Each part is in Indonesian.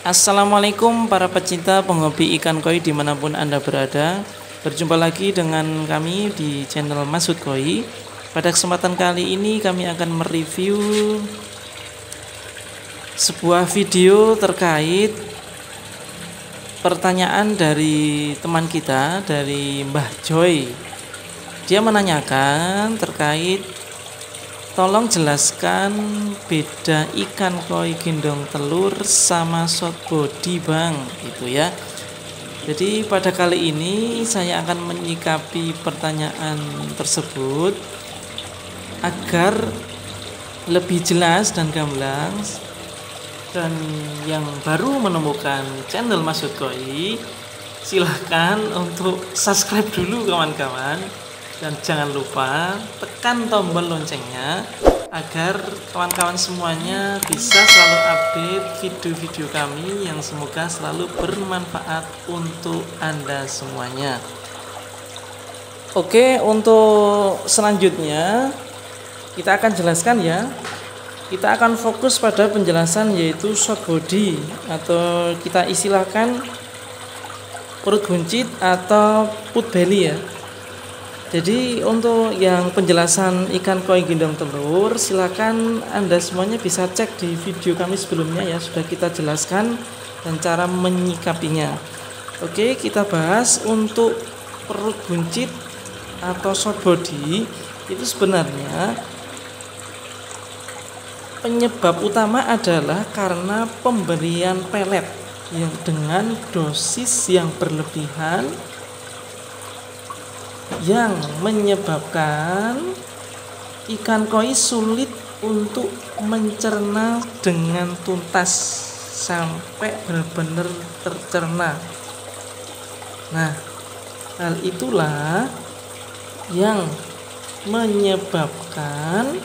Assalamualaikum para pecinta penghobi ikan koi dimanapun Anda berada. Berjumpa lagi dengan kami di channel Masud Koi. Pada kesempatan kali ini kami akan mereview sebuah video terkait pertanyaan dari teman kita, dari Mbah Joy. Dia menanyakan terkait, tolong jelaskan beda ikan koi gendong telur sama short body bang, gitu ya. Jadi pada kali ini saya akan menyikapi pertanyaan tersebut agar lebih jelas dan gamblang. Dan yang baru menemukan channel Masud Koi, silahkan untuk subscribe dulu kawan-kawan. Dan jangan lupa tekan tombol loncengnya agar kawan-kawan semuanya bisa selalu update video-video kami yang semoga selalu bermanfaat untuk Anda semuanya. Oke, untuk selanjutnya kita akan jelaskan ya. Kita akan fokus pada penjelasan yaitu short body atau kita istilahkan perut buncit atau put belly ya. Jadi untuk yang penjelasan ikan koi gendong telur, silakan Anda semuanya bisa cek di video kami sebelumnya ya, sudah kita jelaskan dan cara menyikapinya. Oke, kita bahas untuk perut buncit atau short body. Itu sebenarnya penyebab utama adalah karena pemberian pelet yang dengan dosis yang berlebihan, yang menyebabkan ikan koi sulit untuk mencerna dengan tuntas sampai benar-benar tercerna. Nah, hal itulah yang menyebabkan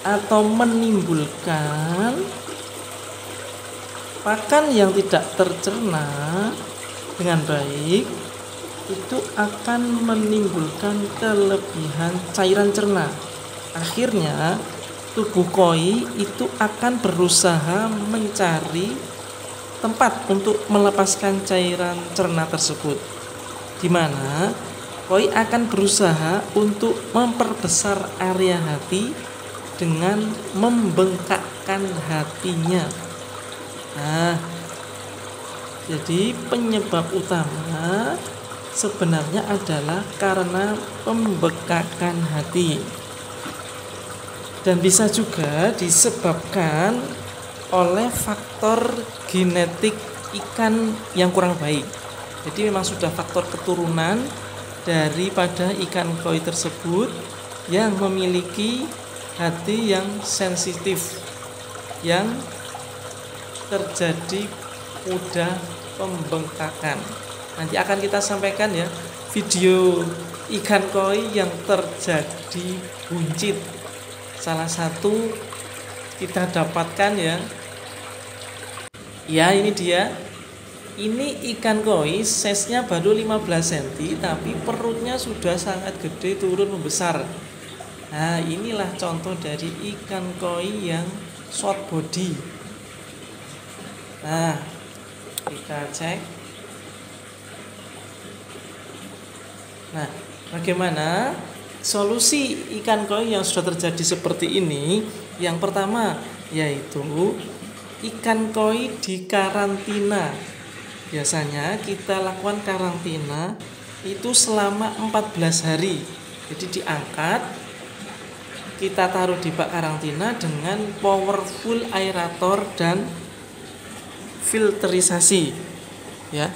atau menimbulkan pakan yang tidak tercerna dengan baik. Itu akan menimbulkan kelebihan cairan cerna. Akhirnya tubuh koi itu akan berusaha mencari tempat untuk melepaskan cairan cerna tersebut, di mana koi akan berusaha untuk memperbesar area hati dengan membengkakkan hatinya. Nah, jadi penyebab utama sebenarnya adalah karena pembengkakan hati, dan bisa juga disebabkan oleh faktor genetik ikan yang kurang baik. Jadi memang sudah faktor keturunan daripada ikan koi tersebut yang memiliki hati yang sensitif, yang terjadi mudah pembengkakan. Nanti akan kita sampaikan ya video ikan koi yang terjadi buncit. Salah satu kita dapatkan ya. Ya, ini dia. Ini ikan koi size-nya baru 15 cm tapi perutnya sudah sangat gede turun membesar. Nah, inilah contoh dari ikan koi yang short body. Nah, kita cek. Nah, bagaimana solusi ikan koi yang sudah terjadi seperti ini? Yang pertama yaitu ikan koi dikarantina. Biasanya kita lakukan karantina itu selama 14 hari. Jadi diangkat, kita taruh di bak karantina dengan powerful aerator dan filterisasi ya.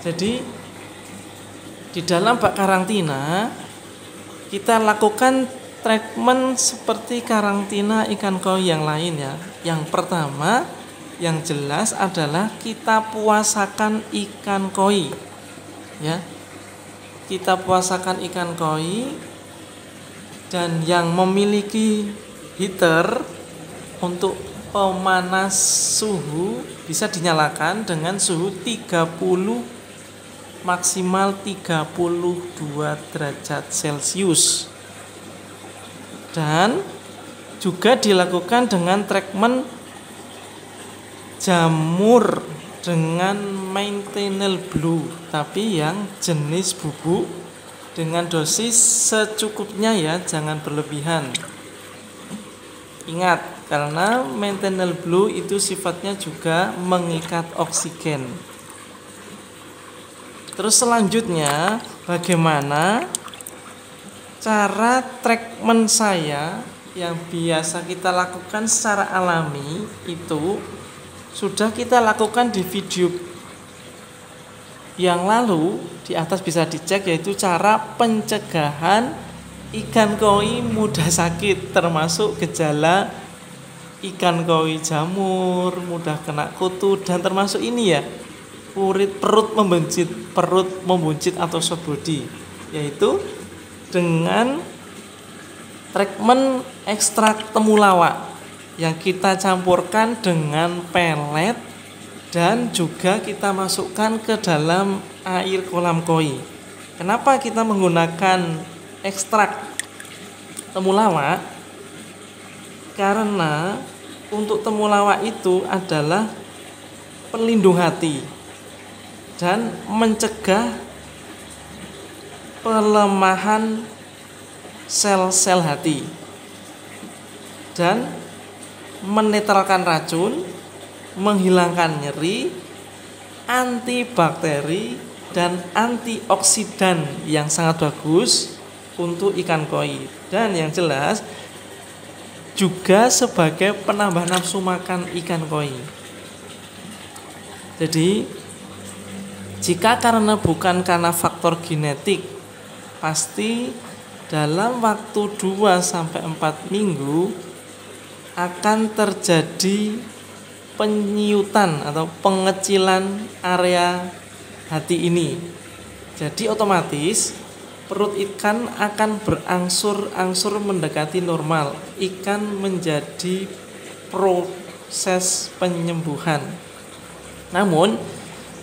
Jadi di dalam bak karantina kita lakukan treatment seperti karantina ikan koi yang lain ya. Yang pertama yang jelas adalah kita puasakan ikan koi ya. Kita puasakan ikan koi, dan yang memiliki heater untuk pemanas suhu bisa dinyalakan dengan suhu 30 maksimal 32 derajat Celcius. Dan juga dilakukan dengan treatment jamur dengan Maintenance Blue, tapi yang jenis bubuk dengan dosis secukupnya ya, jangan berlebihan. Ingat, karena Maintenance Blue itu sifatnya juga mengikat oksigen. Terus selanjutnya, bagaimana cara treatment saya yang biasa kita lakukan secara alami itu sudah kita lakukan di video yang lalu, di atas bisa dicek, yaitu cara pencegahan ikan koi mudah sakit, termasuk gejala ikan koi jamur, mudah kena kutu, dan termasuk ini ya, perut membuncit atau short body, yaitu dengan treatment ekstrak temulawak yang kita campurkan dengan pelet dan juga kita masukkan ke dalam air kolam koi. Kenapa kita menggunakan ekstrak temulawak? Karena untuk temulawak itu adalah pelindung hati dan mencegah pelemahan sel-sel hati dan menetralkan racun, menghilangkan nyeri, antibakteri dan antioksidan yang sangat bagus untuk ikan koi. Dan yang jelas juga sebagai penambah nafsu makan ikan koi. Jadi jika bukan karena faktor genetik, pasti dalam waktu 2-4 minggu akan terjadi penyiutan atau pengecilan area hati ini. Jadi otomatis perut ikan akan berangsur-angsur mendekati normal. Ikan menjadi proses penyembuhan. Namun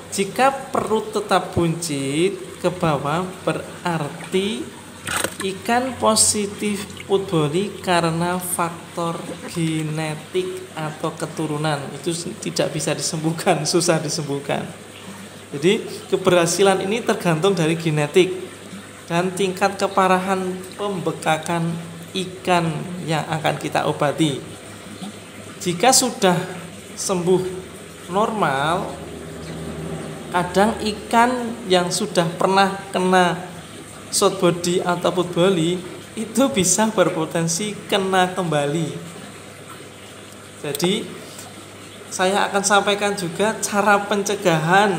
jika perut tetap buncit ke bawah, berarti ikan positif food body karena faktor genetik atau keturunan. Itu tidak bisa disembuhkan, susah disembuhkan. Jadi keberhasilan ini tergantung dari genetik dan tingkat keparahan pembekakan ikan yang akan kita obati. Jika sudah sembuh normal, kadang ikan yang sudah pernah kena short body atau food body itu bisa berpotensi kena kembali. Jadi saya akan sampaikan juga cara pencegahan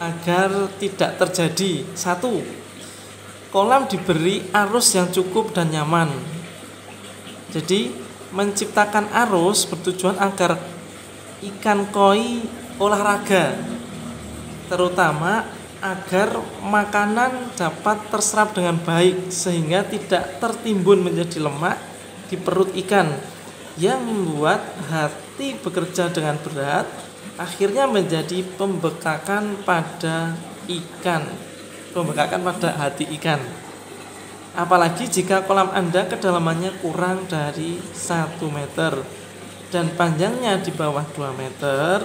agar tidak terjadi. 1. Kolam diberi arus yang cukup dan nyaman. Jadi menciptakan arus bertujuan agar ikan koi olahraga, terutama agar makanan dapat terserap dengan baik sehingga tidak tertimbun menjadi lemak di perut ikan yang membuat hati bekerja dengan berat, akhirnya menjadi pembekakan pada hati ikan. Apalagi jika kolam Anda kedalamannya kurang dari 1 meter dan panjangnya di bawah 2 meter,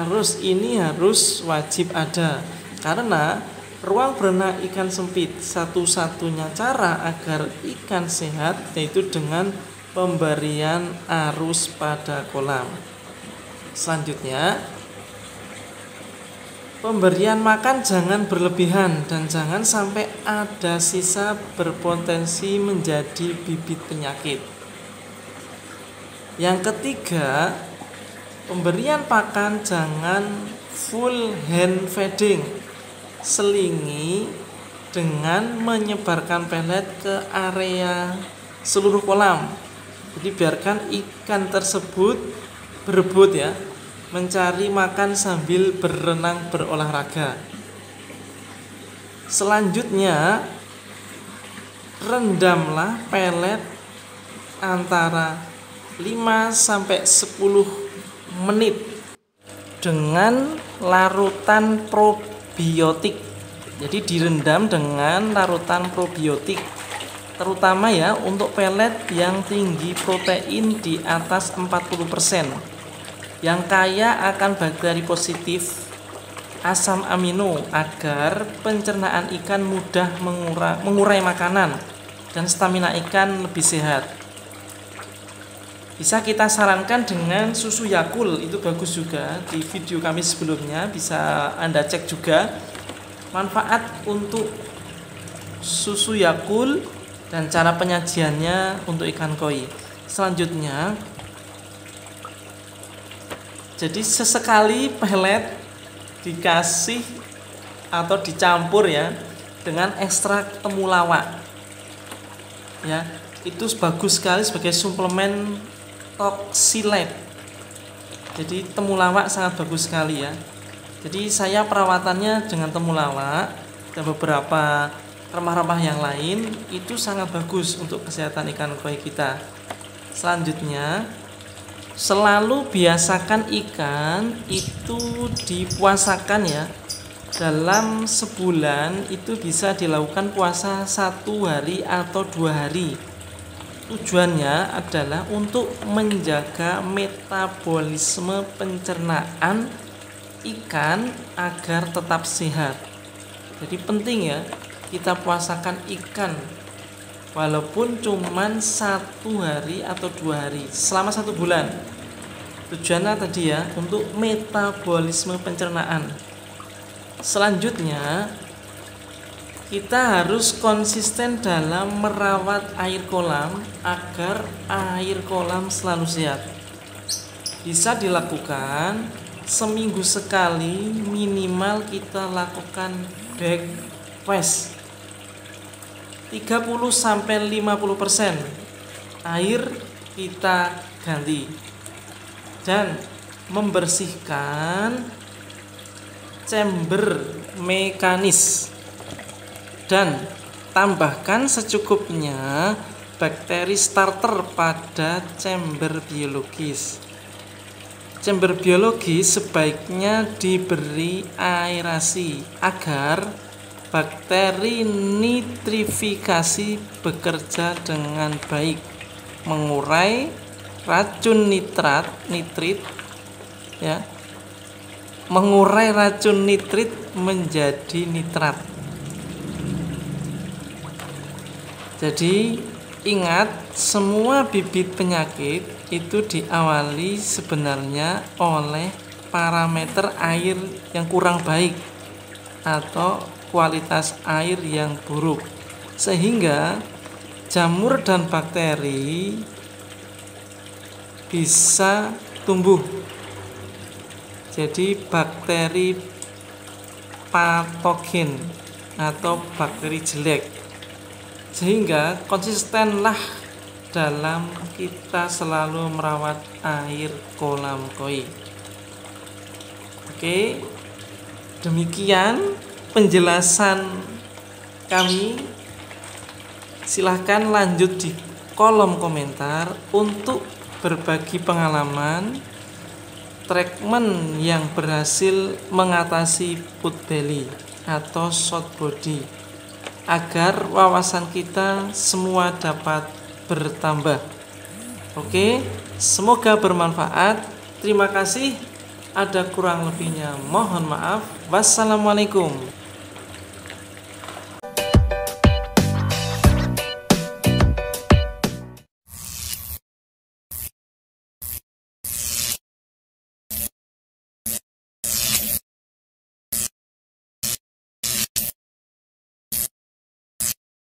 arus ini harus wajib ada. Karena ruang berenang ikan sempit, satu-satunya cara agar ikan sehat yaitu dengan pemberian arus pada kolam. Selanjutnya, pemberian makan jangan berlebihan dan jangan sampai ada sisa berpotensi menjadi bibit penyakit. Yang ketiga, pemberian pakan jangan full hand feeding. Selingi dengan menyebarkan pelet ke area seluruh kolam. Jadi biarkan ikan tersebut berebut ya, mencari makan sambil berenang berolahraga. Selanjutnya, rendamlah pelet antara 5-10 menit dengan larutan probiotik. Jadi direndam dengan larutan probiotik, terutama ya untuk pelet yang tinggi protein di atas 40%. yang kaya akan bakteri positif asam amino agar pencernaan ikan mudah mengurai makanan dan stamina ikan lebih sehat. Bisa kita sarankan dengan susu Yakult, itu bagus juga. Di video kami sebelumnya bisa Anda cek juga manfaat untuk susu Yakult dan cara penyajiannya untuk ikan koi. Selanjutnya, jadi sesekali pelet dikasih atau dicampur ya dengan ekstrak temulawak. Ya, itu bagus sekali sebagai suplemen Toxilab. Jadi temulawak sangat bagus sekali ya. Jadi saya perawatannya dengan temulawak dan beberapa rempah-rempah yang lain itu sangat bagus untuk kesehatan ikan koi kita. Selanjutnya, selalu biasakan ikan itu dipuasakan ya. Dalam sebulan itu bisa dilakukan puasa 1 hari atau 2 hari. Tujuannya adalah untuk menjaga metabolisme pencernaan ikan agar tetap sehat. Jadi penting ya kita puasakan ikan walaupun cuman 1 hari atau 2 hari selama 1 bulan. Tujuannya tadi ya untuk metabolisme pencernaan. Selanjutnya, kita harus konsisten dalam merawat air kolam agar air kolam selalu sehat. Bisa dilakukan seminggu sekali, minimal kita lakukan back wash 30-50% air kita ganti dan membersihkan chamber mekanis dan tambahkan secukupnya bakteri starter pada chamber biologis. Chamber biologis sebaiknya diberi aerasi agar bakteri nitrifikasi bekerja dengan baik, mengurai racun nitrit ya, mengurai racun nitrit menjadi nitrat. Jadi ingat, semua bibit penyakit itu diawali sebenarnya oleh parameter air yang kurang baik atau kualitas air yang buruk, sehingga jamur dan bakteri bisa tumbuh. Jadi bakteri patogen atau bakteri jelek, sehingga konsistenlah dalam kita selalu merawat air kolam koi. Oke, demikian penjelasan kami. Silahkan lanjut di kolom komentar untuk berbagi pengalaman treatment yang berhasil mengatasi put belly atau short body, agar wawasan kita semua dapat bertambah. Oke, semoga bermanfaat. Terima kasih. Ada kurang lebihnya mohon maaf. Wassalamualaikum.